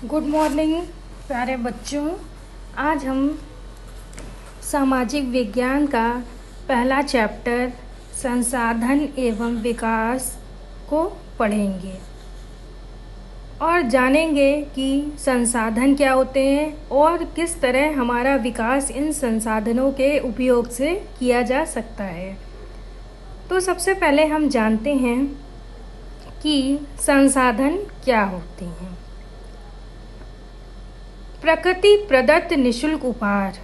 Good morning प्यारे बच्चों। आज हम सामाजिक विज्ञान का पहला चैप्टर संसाधन एवं विकास को पढ़ेंगे और जानेंगे कि संसाधन क्या होते हैं और किस तरह हमारा विकास इन संसाधनों के उपयोग से किया जा सकता है। तो सबसे पहले हम जानते हैं कि संसाधन क्या होते हैं। प्रकृति प्रदत्त निःशुल्क उपहार,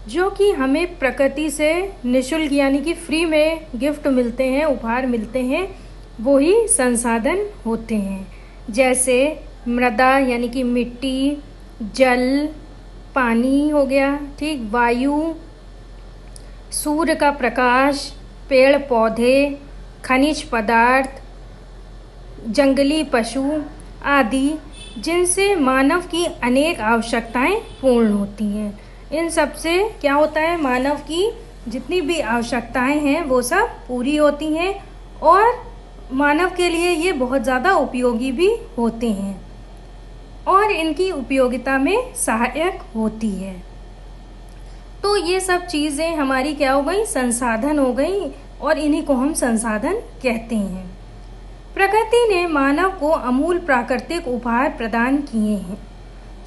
जो कि हमें प्रकृति से निःशुल्क यानी कि फ्री में गिफ्ट मिलते हैं, उपहार मिलते हैं, वो ही संसाधन होते हैं। जैसे मृदा यानी कि मिट्टी, जल, पानी हो गया, ठीक, वायु, सूर्य का प्रकाश, पेड़ पौधे, खनिज पदार्थ, जंगली पशु आदि, जिनसे मानव की अनेक आवश्यकताएं पूर्ण होती हैं। इन सब से क्या होता है, मानव की जितनी भी आवश्यकताएं हैं वो सब पूरी होती हैं और मानव के लिए ये बहुत ज़्यादा उपयोगी भी होते हैं और इनकी उपयोगिता में सहायक होती है। तो ये सब चीज़ें हमारी क्या हो गई, संसाधन हो गई और इन्हीं को हम संसाधन कहते हैं। प्रकृति ने मानव को अमूल प्राकृतिक उपहार प्रदान किए हैं।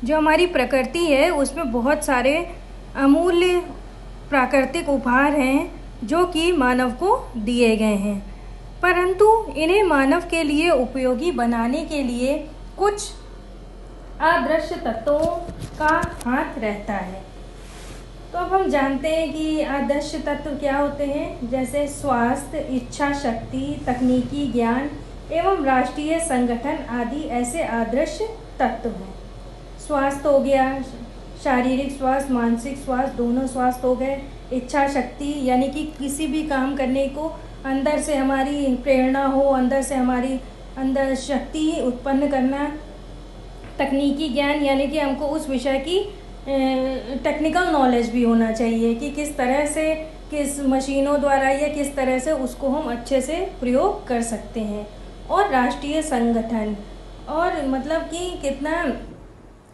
जो हमारी प्रकृति है उसमें बहुत सारे अमूल्य प्राकृतिक उपहार हैं जो कि मानव को दिए गए हैं, परंतु इन्हें मानव के लिए उपयोगी बनाने के लिए कुछ अदृश्य तत्वों का हाथ रहता है। तो अब हम जानते हैं कि अदृश्य तत्व क्या होते हैं। जैसे स्वास्थ्य, इच्छा शक्ति, तकनीकी ज्ञान एवं राष्ट्रीय संगठन आदि ऐसे अदृश्य तत्व हैं। स्वास्थ्य हो गया, शारीरिक स्वास्थ्य, मानसिक स्वास्थ्य, दोनों स्वास्थ्य हो गए। इच्छा शक्ति यानी कि किसी भी काम करने को अंदर से हमारी प्रेरणा हो, अंदर से हमारी अंदर शक्ति उत्पन्न करना। तकनीकी ज्ञान यानी कि हमको उस विषय की टेक्निकल नॉलेज भी होना चाहिए कि किस तरह से, किस मशीनों द्वारा या किस तरह से उसको हम अच्छे से प्रयोग कर सकते हैं। और राष्ट्रीय संगठन, और मतलब कि कितना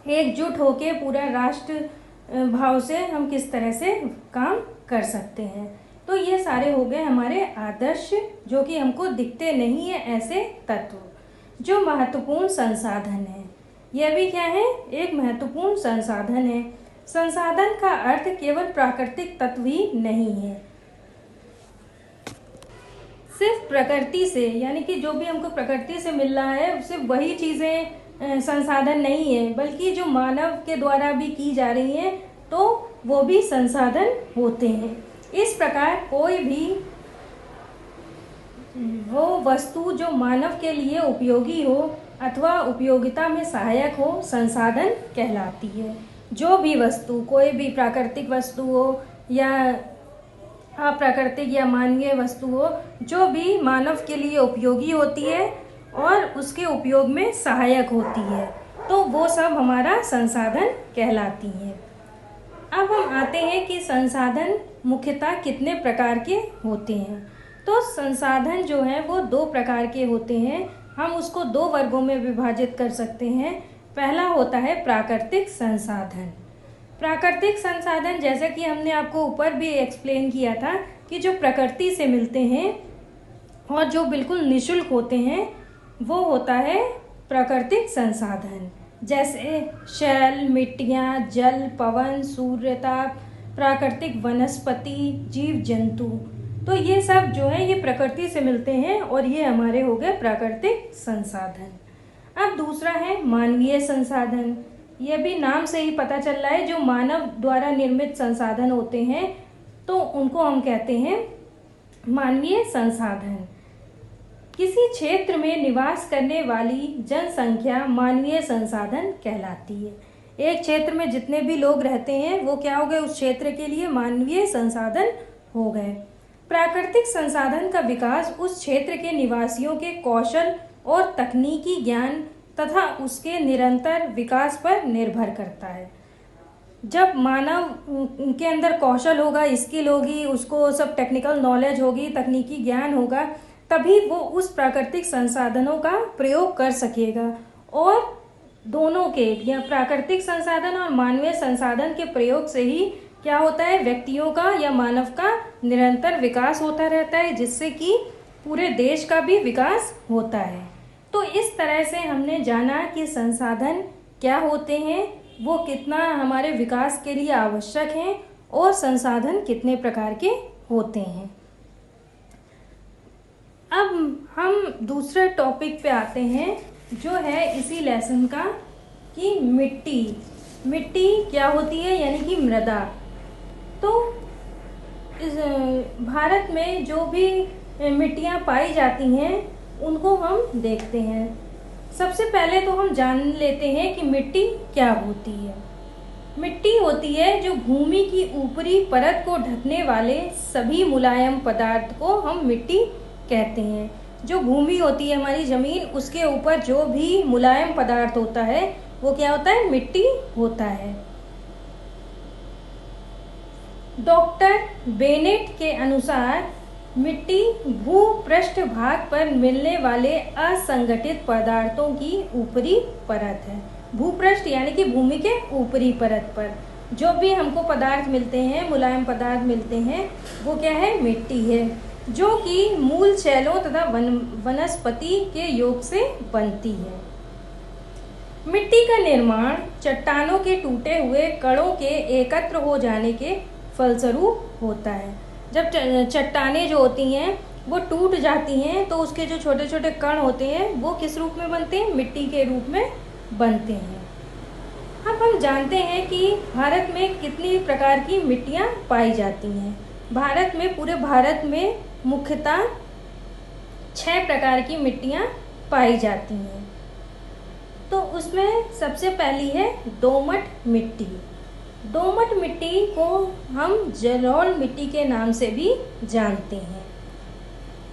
एकजुट होके पूरा राष्ट्र भाव से हम किस तरह से काम कर सकते हैं। तो ये सारे हो गए हमारे आदर्श, जो कि हमको दिखते नहीं है, ऐसे तत्व जो महत्वपूर्ण संसाधन है। यह भी क्या है, एक महत्वपूर्ण संसाधन है। संसाधन का अर्थ केवल प्राकृतिक तत्व ही नहीं है। सिर्फ प्रकृति से, यानी कि जो भी हमको प्रकृति से मिल रहा है सिर्फ वही चीज़ें संसाधन नहीं है, बल्कि जो मानव के द्वारा भी की जा रही हैं तो वो भी संसाधन होते हैं। इस प्रकार कोई भी वो वस्तु जो मानव के लिए उपयोगी हो अथवा उपयोगिता में सहायक हो, संसाधन कहलाती है। जो भी वस्तु, कोई भी प्राकृतिक वस्तु हो या अप्राकृतिक या मानवीय वस्तु हो, जो भी मानव के लिए उपयोगी होती है और उसके उपयोग में सहायक होती है, तो वो सब हमारा संसाधन कहलाती है। अब हम आते हैं कि संसाधन मुख्यतः कितने प्रकार के होते हैं। तो संसाधन जो है वो दो प्रकार के होते हैं। हम उसको दो वर्गों में विभाजित कर सकते हैं। पहला होता है प्राकृतिक संसाधन। प्राकृतिक संसाधन, जैसे कि हमने आपको ऊपर भी एक्सप्लेन किया था कि जो प्रकृति से मिलते हैं और जो बिल्कुल निःशुल्क होते हैं, वो होता है प्राकृतिक संसाधन। जैसे शैल, मिट्टियाँ, जल, पवन, सूर्यताप, प्राकृतिक वनस्पति, जीव जंतु, तो ये सब जो है ये प्रकृति से मिलते हैं और ये हमारे हो गए प्राकृतिक संसाधन। अब दूसरा है मानवीय संसाधन। यह भी नाम से ही पता चल रहा है, जो मानव द्वारा निर्मित संसाधन होते हैं तो उनको हम कहते हैं मानवीय संसाधन। किसी क्षेत्र में निवास करने वाली जनसंख्या मानवीय संसाधन कहलाती है। एक क्षेत्र में जितने भी लोग रहते हैं वो क्या हो गए, उस क्षेत्र के लिए मानवीय संसाधन हो गए। प्राकृतिक संसाधन का विकास उस क्षेत्र के निवासियों के कौशल और तकनीकी ज्ञान तथा उसके निरंतर विकास पर निर्भर करता है। जब मानव के अंदर कौशल होगा, स्किल होगी, उसको सब टेक्निकल नॉलेज होगी, तकनीकी ज्ञान होगा, तभी वो उस प्राकृतिक संसाधनों का प्रयोग कर सकेगा और दोनों के या प्राकृतिक संसाधन और मानवीय संसाधन के प्रयोग से ही क्या होता है, व्यक्तियों का या मानव का निरंतर विकास होता रहता है, जिससे कि पूरे देश का भी विकास होता है। तो इस तरह से हमने जाना कि संसाधन क्या होते हैं, वो कितना हमारे विकास के लिए आवश्यक हैं और संसाधन कितने प्रकार के होते हैं। अब हम दूसरे टॉपिक पे आते हैं, जो है इसी लेसन का, कि मिट्टी क्या होती है, यानी कि मृदा। तो इस भारत में जो भी मिट्टियाँ पाई जाती हैं उनको हम देखते हैं। सबसे पहले तो हम जान लेते हैं कि मिट्टी क्या होती है। मिट्टी होती है जो भूमि की ऊपरी परत को ढकने वाले सभी मुलायम पदार्थ को हम मिट्टी कहते हैं। जो भूमि होती है हमारी ज़मीन, उसके ऊपर जो भी मुलायम पदार्थ होता है वो क्या होता है, मिट्टी होता है। डॉक्टर बेनेट के अनुसार मिट्टी भूपृष्ठ भाग पर मिलने वाले असंगठित पदार्थों की ऊपरी परत है। भूपृष्ठ यानी कि भूमि के ऊपरी परत पर जो भी हमको पदार्थ मिलते हैं, मुलायम पदार्थ मिलते हैं, वो क्या है, मिट्टी है, जो कि मूल शैलों तथा वनस्पति के योग से बनती है। मिट्टी का निर्माण चट्टानों के टूटे हुए कणों के एकत्र हो जाने के फलस्वरूप होता है। जब चट्टानें जो होती हैं वो टूट जाती हैं तो उसके जो छोटे छोटे कण होते हैं वो किस रूप में बनते हैं, मिट्टी के रूप में बनते हैं। अब हम जानते हैं कि भारत में कितनी प्रकार की मिट्टियाँ पाई जाती हैं। भारत में, पूरे भारत में मुख्यतः 6 प्रकार की मिट्टियाँ पाई जाती हैं। तो उसमें सबसे पहली है दोमट मिट्टी। दोमट मिट्टी को हम जलोढ़ मिट्टी के नाम से भी जानते हैं।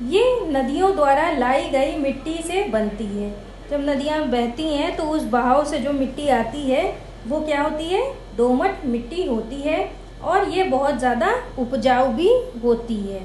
ये नदियों द्वारा लाई गई मिट्टी से बनती है। जब नदियाँ बहती हैं तो उस बहाव से जो मिट्टी आती है वो क्या होती है, दोमट मिट्टी होती है, और ये बहुत ज़्यादा उपजाऊ भी होती है।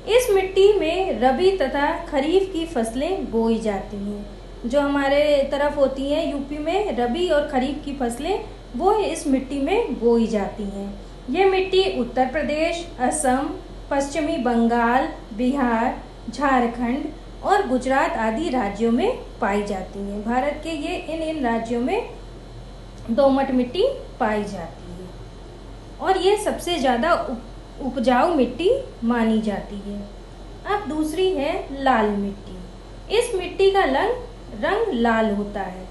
इस मिट्टी में रबी तथा खरीफ की फसलें बोई जाती हैं। जो हमारे तरफ होती हैं यूपी में, रबी और खरीफ की फसलें वो इस मिट्टी में बोई जाती हैं। ये मिट्टी उत्तर प्रदेश, असम, पश्चिमी बंगाल, बिहार, झारखंड और गुजरात आदि राज्यों में पाई जाती हैं। भारत के ये इन राज्यों में दोमट मिट्टी पाई जाती है और ये सबसे ज़्यादा उपजाऊ मिट्टी मानी जाती है। अब दूसरी है लाल मिट्टी। इस मिट्टी का रंग लाल होता है।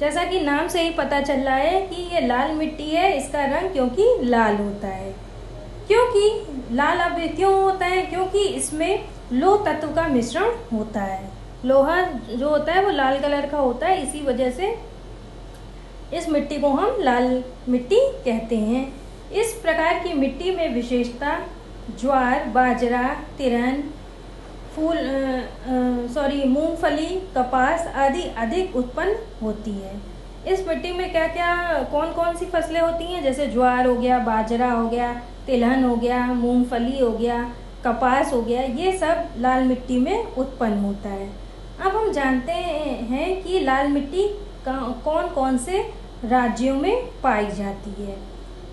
जैसा कि नाम से ही पता चल रहा है कि ये लाल मिट्टी है, इसका रंग क्योंकि लाल होता है। क्योंकि लाल अब क्यों होता है, क्योंकि इसमें लोह तत्व का मिश्रण होता है। लोहा जो होता है वो लाल कलर का होता है, इसी वजह से इस मिट्टी को हम लाल मिट्टी कहते हैं। इस प्रकार की मिट्टी में विशेषता ज्वार, बाजरा, तिरन, मूंगफली, कपास आदि अधिक उत्पन्न होती है। इस मिट्टी में क्या क्या, कौन कौन सी फसलें होती हैं, जैसे ज्वार हो गया, बाजरा हो गया, तिलहन हो गया, मूंगफली हो गया, कपास हो गया, ये सब लाल मिट्टी में उत्पन्न होता है। अब हम जानते हैं कि लाल मिट्टी कौन कौन से राज्यों में पाई जाती है।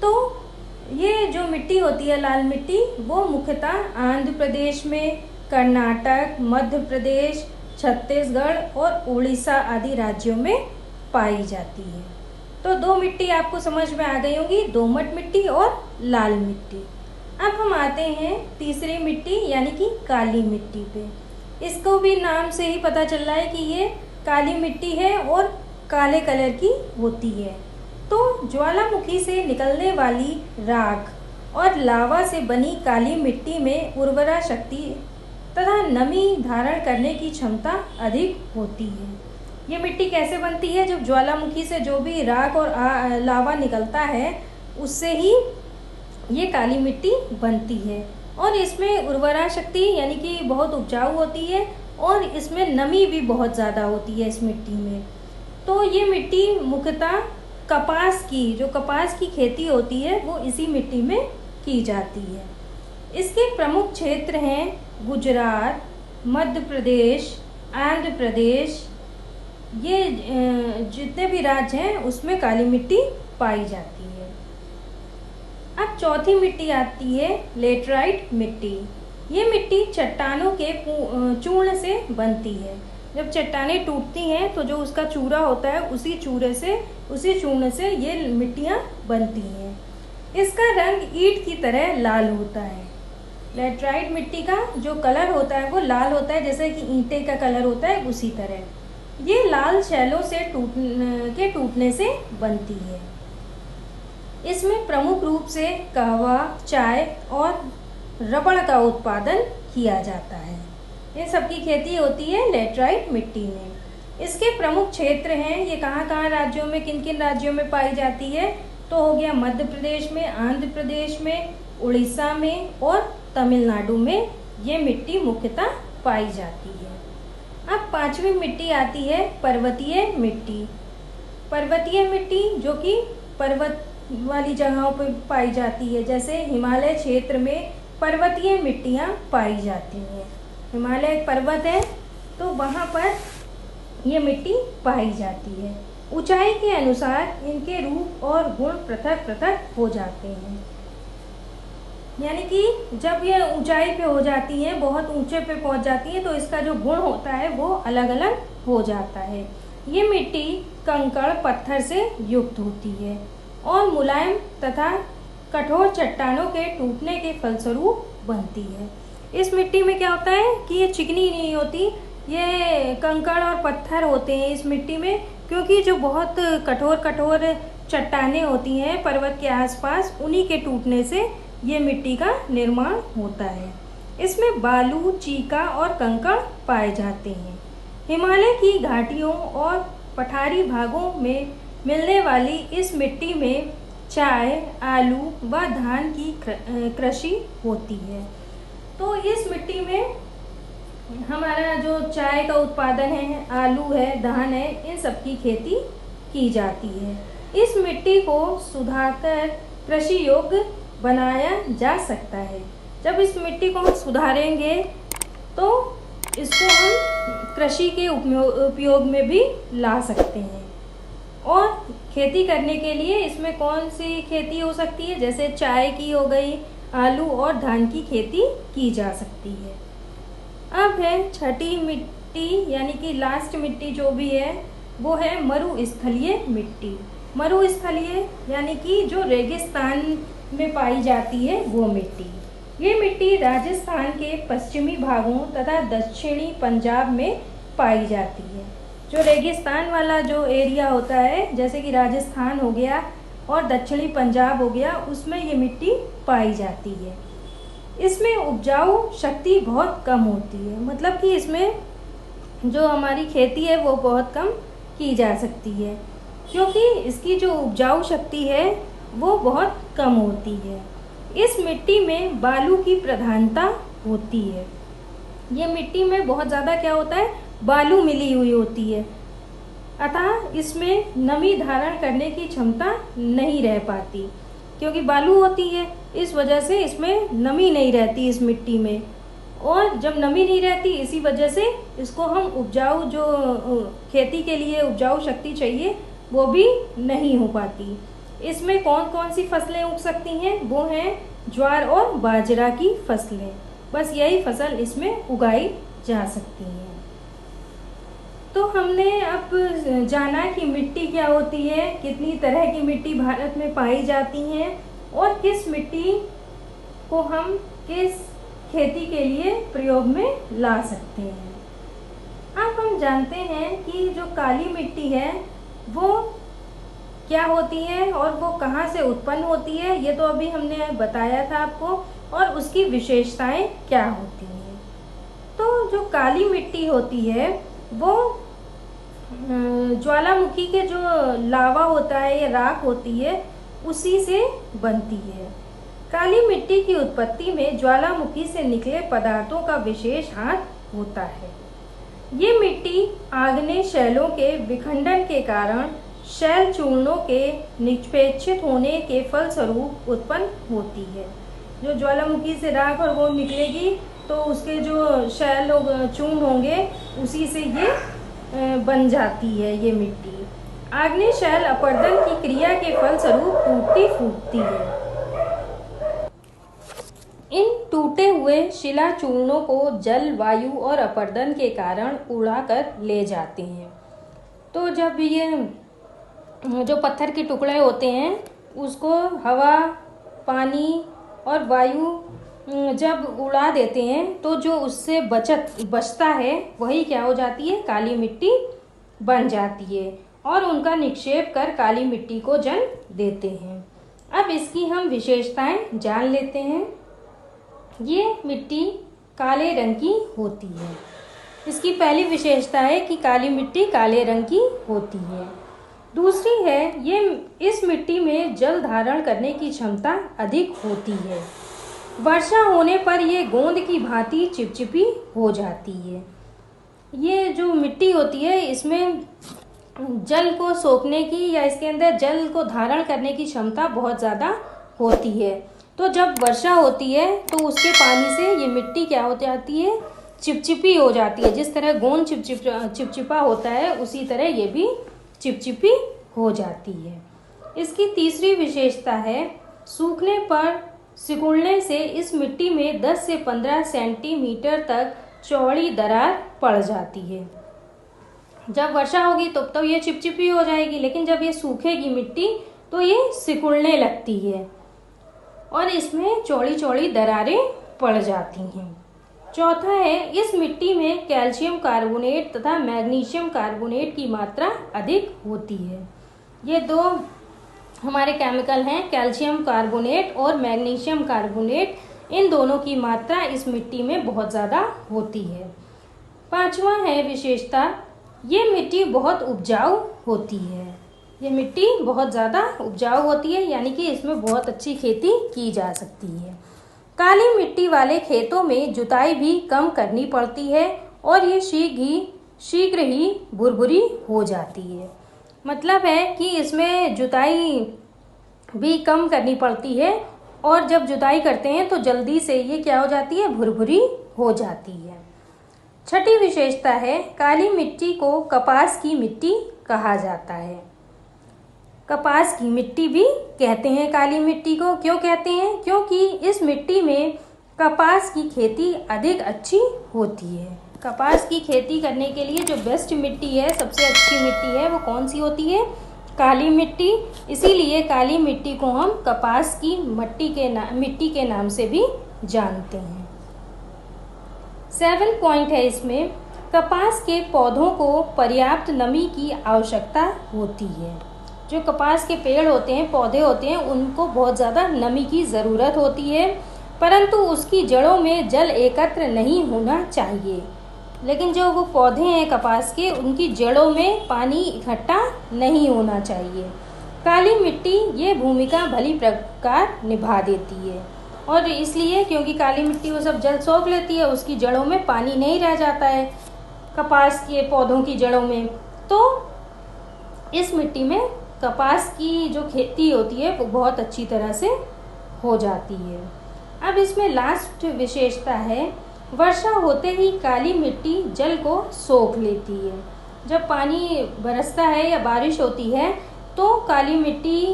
तो ये जो मिट्टी होती है लाल मिट्टी, वो मुख्यतः आंध्र प्रदेश में, कर्नाटक, मध्य प्रदेश, छत्तीसगढ़ और उड़ीसा आदि राज्यों में पाई जाती है। तो 2 मिट्टी आपको समझ में आ गई होगी, दोमट मिट्टी और लाल मिट्टी। अब हम आते हैं तीसरी मिट्टी यानी कि काली मिट्टी पे। इसको भी नाम से ही पता चल रहा है कि ये काली मिट्टी है और काले कलर की होती है। तो ज्वालामुखी से निकलने वाली राख और लावा से बनी काली मिट्टी में उर्वरा शक्ति तथा नमी धारण करने की क्षमता अधिक होती है। ये मिट्टी कैसे बनती है, जब ज्वालामुखी से जो भी राख और लावा निकलता है उससे ही ये काली मिट्टी बनती है। और इसमें उर्वरा शक्ति यानी कि बहुत उपजाऊ होती है और इसमें नमी भी बहुत ज़्यादा होती है इस मिट्टी में। तो ये मिट्टी मुख्यतः कपास की खेती होती है वो इसी मिट्टी में की जाती है। इसके प्रमुख क्षेत्र हैं गुजरात, मध्य प्रदेश, आंध्र प्रदेश, ये जितने भी राज्य हैं उसमें काली मिट्टी पाई जाती है। अब चौथी मिट्टी आती है लेटराइट मिट्टी। ये मिट्टी चट्टानों के चूर्ण से बनती है। जब चट्टानें टूटती हैं तो जो उसका चूरा होता है उसी चूर्ण से ये मिट्टियाँ बनती हैं। इसका रंग ईंट की तरह लाल होता है। लेटराइट मिट्टी का जो कलर होता है वो लाल होता है, जैसे कि ईंटे का कलर होता है उसी तरह। ये लाल शैलों से टूटने से बनती है। इसमें प्रमुख रूप से कहवा, चाय और रबड़ का उत्पादन किया जाता है। इन सब की खेती होती है लेटराइट मिट्टी में। इसके प्रमुख क्षेत्र हैं, ये कहाँ राज्यों में, किन किन राज्यों में पाई जाती है, तो हो गया मध्य प्रदेश में, आंध्र प्रदेश में, उड़ीसा में और तमिलनाडु में ये मिट्टी मुख्यतः पाई जाती है। अब पांचवी मिट्टी आती है पर्वतीय मिट्टी। पर्वतीय मिट्टी जो कि पर्वत वाली जगहों पर पाई जाती है, जैसे हिमालय क्षेत्र में पर्वतीय मिट्टियाँ पाई जाती हैं। हिमालय एक पर्वत है तो वहाँ पर ये मिट्टी पाई जाती है। ऊंचाई के अनुसार इनके रूप और गुण पृथक पृथक हो जाते हैं। यानी कि जब ये ऊंचाई पे हो जाती हैं, बहुत ऊंचे पे पहुंच जाती हैं, तो इसका जो गुण होता है वो अलग अलग हो जाता है। ये मिट्टी कंकड़ पत्थर से युक्त होती है और मुलायम तथा कठोर चट्टानों के टूटने के फलस्वरूप बनती है। इस मिट्टी में क्या होता है कि ये चिकनी नहीं होती, ये कंकड़ और पत्थर होते हैं इस मिट्टी में, क्योंकि जो बहुत कठोर चट्टानें होती हैं पर्वत के आसपास, उन्हीं के टूटने से ये मिट्टी का निर्माण होता है। इसमें बालू, चीका और कंकड़ पाए जाते हैं। हिमालय की घाटियों और पठारी भागों में मिलने वाली इस मिट्टी में चाय, आलू व धान की कृषि होती है। तो इस मिट्टी में हमारा जो चाय का उत्पादन है, आलू है, धान है, इन सब की खेती की जाती है। इस मिट्टी को सुधारकर कृषि योग्य बनाया जा सकता है। जब इस मिट्टी को हम सुधारेंगे तो इसको हम कृषि के उपयोग में भी ला सकते हैं। और खेती करने के लिए इसमें कौन सी खेती हो सकती है, जैसे चाय की हो गई, आलू और धान की खेती की जा सकती है। अब है छठी मिट्टी, यानी कि लास्ट मिट्टी जो भी है वो है मरुस्थलीय मिट्टी। मरुस्थलीय यानी कि जो रेगिस्तान में पाई जाती है वो मिट्टी। ये मिट्टी राजस्थान के पश्चिमी भागों तथा दक्षिणी पंजाब में पाई जाती है। जो रेगिस्तान वाला जो एरिया होता है, जैसे कि राजस्थान हो गया और दक्षिणी पंजाब हो गया, उसमें ये मिट्टी पाई जाती है। इसमें उपजाऊ शक्ति बहुत कम होती है, मतलब कि इसमें जो हमारी खेती है वो बहुत कम की जा सकती है, क्योंकि इसकी जो उपजाऊ शक्ति है वो बहुत कम होती है। इस मिट्टी में बालू की प्रधानता होती है। ये मिट्टी में बहुत ज़्यादा क्या होता है, बालू मिली हुई होती है, अतः इसमें नमी धारण करने की क्षमता नहीं रह पाती, क्योंकि बालू होती है, इस वजह से इसमें नमी नहीं रहती इस मिट्टी में। और जब नमी नहीं रहती, इसी वजह से इसको हम उपजाऊ, जो खेती के लिए उपजाऊ शक्ति चाहिए, वो भी नहीं हो पाती। इसमें कौन कौन सी फसलें उग सकती हैं, वो हैं ज्वार और बाजरा की फसलें। बस यही फसल इसमें उगाई जा सकती हैं। तो हमने अब जाना कि मिट्टी क्या होती है, कितनी तरह की मिट्टी भारत में पाई जाती हैं और किस मिट्टी को हम किस खेती के लिए प्रयोग में ला सकते हैं। अब हम जानते हैं कि जो काली मिट्टी है वो क्या होती है और वो कहाँ से उत्पन्न होती है, ये तो अभी हमने बताया था आपको, और उसकी विशेषताएं क्या होती हैं। तो जो काली मिट्टी होती है वो ज्वालामुखी के जो लावा होता है या राख होती है उसी से बनती है। काली मिट्टी की उत्पत्ति में ज्वालामुखी से निकले पदार्थों का विशेष हाथ होता है। ये मिट्टी आग्नेय शैलों के विखंडन के कारण शैल चूर्णों के निष्पेक्षित होने के फलस्वरूप उत्पन्न होती है। जो ज्वालामुखी से राख और वो निकलेगी तो उसके जो शैल चूर्ण होंगे उसी से ये बन जाती है ये मिट्टी। आग्नेय शैल अपरदन की क्रिया के फलस्वरूप टूटती फूटती है। इन टूटे हुए शिला चूर्णों को जल, वायु और अपरदन के कारण उड़ाकर ले जाते हैं। तो जब ये जो पत्थर के टुकड़े होते हैं उसको हवा, पानी और वायु जब उड़ा देते हैं तो जो उससे बचता है वही क्या हो जाती है, काली मिट्टी बन जाती है और उनका निक्षेप कर काली मिट्टी को जन्म देते हैं। अब इसकी हम विशेषताएं जान लेते हैं। ये मिट्टी काले रंग की होती है। इसकी पहली विशेषता है कि काली मिट्टी काले रंग की होती है। दूसरी है ये इस मिट्टी में जल धारण करने की क्षमता अधिक होती है। वर्षा होने पर ये गोंद की भांति चिपचिपी हो जाती है। ये जो मिट्टी होती है इसमें जल को सोखने की या इसके अंदर जल को धारण करने की क्षमता बहुत ज़्यादा होती है। तो जब वर्षा होती है तो उसके पानी से ये मिट्टी क्या हो जाती है, चिपचिपी हो जाती है। जिस तरह गोंद चिपचिपा होता है उसी तरह ये भी चिपचिपी हो जाती है। इसकी तीसरी विशेषता है सूखने पर सिकुड़ने से इस मिट्टी में 10 से 15 सेंटीमीटर तक चौड़ी दरार पड़ जाती है। जब वर्षा होगी तो ये चिपचिपी हो जाएगी, लेकिन जब ये सूखेगी मिट्टी तो ये सिकुड़ने लगती है और इसमें चौड़ी चौड़ी दरारें पड़ जाती हैं। चौथा है इस मिट्टी में कैल्शियम कार्बोनेट तथा मैग्नीशियम कार्बोनेट की मात्रा अधिक होती है। ये दो हमारे केमिकल हैं, कैल्शियम कार्बोनेट और मैग्नीशियम कार्बोनेट। इन दोनों की मात्रा इस मिट्टी में बहुत ज़्यादा होती है। पांचवा है विशेषता, ये मिट्टी बहुत उपजाऊ होती है। ये मिट्टी बहुत ज़्यादा उपजाऊ होती है, यानी कि इसमें बहुत अच्छी खेती की जा सकती है। काली मिट्टी वाले खेतों में जुताई भी कम करनी पड़ती है और ये शीघ्र ही भुरभुरी हो जाती है। मतलब है कि इसमें जुताई भी कम करनी पड़ती है और जब जुताई करते हैं तो जल्दी से ये क्या हो जाती है, भुरभुरी हो जाती है। छठी विशेषता है काली मिट्टी को कपास की मिट्टी कहा जाता है। कपास की मिट्टी भी कहते हैं काली मिट्टी को। क्यों कहते हैं? क्योंकि इस मिट्टी में कपास की खेती अधिक अच्छी होती है। कपास की खेती करने के लिए जो बेस्ट मिट्टी है, सबसे अच्छी मिट्टी है, वो कौन सी होती है? काली मिट्टी। इसीलिए काली मिट्टी को हम कपास की मिट्टी के नाम से भी जानते हैं। 7 पॉइंट है इसमें, कपास के पौधों को पर्याप्त नमी की आवश्यकता होती है। जो कपास के पेड़ होते हैं, पौधे होते हैं, उनको बहुत ज़्यादा नमी की ज़रूरत होती है, परंतु उसकी जड़ों में जल एकत्र नहीं होना चाहिए। लेकिन जो वो पौधे हैं कपास के, उनकी जड़ों में पानी इकट्ठा नहीं होना चाहिए। काली मिट्टी ये भूमिका भली प्रकार निभा देती है और इसलिए क्योंकि काली मिट्टी वो सब जल सोख लेती है, उसकी जड़ों में पानी नहीं रह जाता है कपास के पौधों की जड़ों में, तो इस मिट्टी में कपास की जो खेती होती है वो बहुत अच्छी तरह से हो जाती है। अब इसमें लास्ट विशेषता है, वर्षा होते ही काली मिट्टी जल को सोख लेती है। जब पानी बरसता है या बारिश होती है तो काली मिट्टी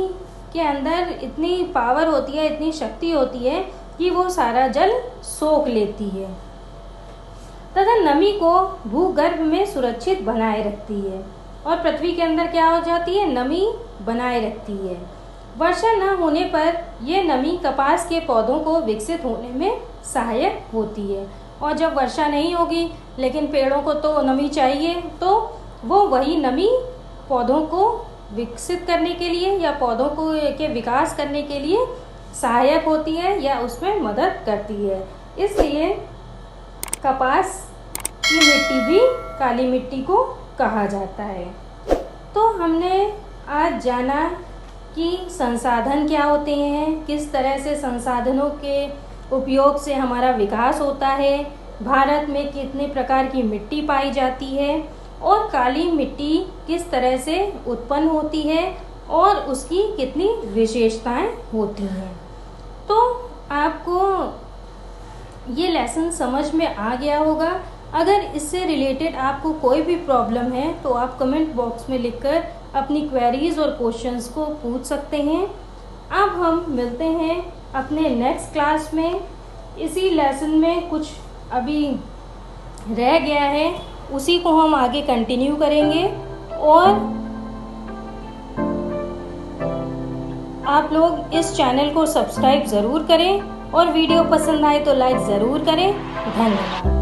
के अंदर इतनी पावर होती है, इतनी शक्ति होती है कि वो सारा जल सोख लेती है तथा नमी को भूगर्भ में सुरक्षित बनाए रखती है और पृथ्वी के अंदर क्या हो जाती है, नमी बनाए रखती है। वर्षा न होने पर यह नमी कपास के पौधों को विकसित होने में सहायक होती है और जब वर्षा नहीं होगी लेकिन पेड़ों को तो नमी चाहिए, तो वो वही नमी पौधों को विकसित करने के लिए या पौधों को के विकास करने के लिए सहायक होती है या उसमें मदद करती है। इसलिए कपास की मिट्टी भी काली मिट्टी को कहा जाता है। तो हमने आज जाना कि संसाधन क्या होते हैं, किस तरह से संसाधनों के उपयोग से हमारा विकास होता है, भारत में कितने प्रकार की मिट्टी पाई जाती है और काली मिट्टी किस तरह से उत्पन्न होती है और उसकी कितनी विशेषताएं होती हैं। तो आपको ये लेसन समझ में आ गया होगा अगर इससे रिलेटेड आपको कोई भी प्रॉब्लम है तो आप कमेंट बॉक्स में लिखकर अपनी क्वेरीज और क्वेश्चंस को पूछ सकते हैं। अब हम मिलते हैं अपने नेक्स्ट क्लास में। इसी लेसन में कुछ अभी रह गया है, उसी को हम आगे कंटिन्यू करेंगे। और आप लोग इस चैनल को सब्सक्राइब ज़रूर करें और वीडियो पसंद आए तो लाइक ज़रूर करें। धन्यवाद।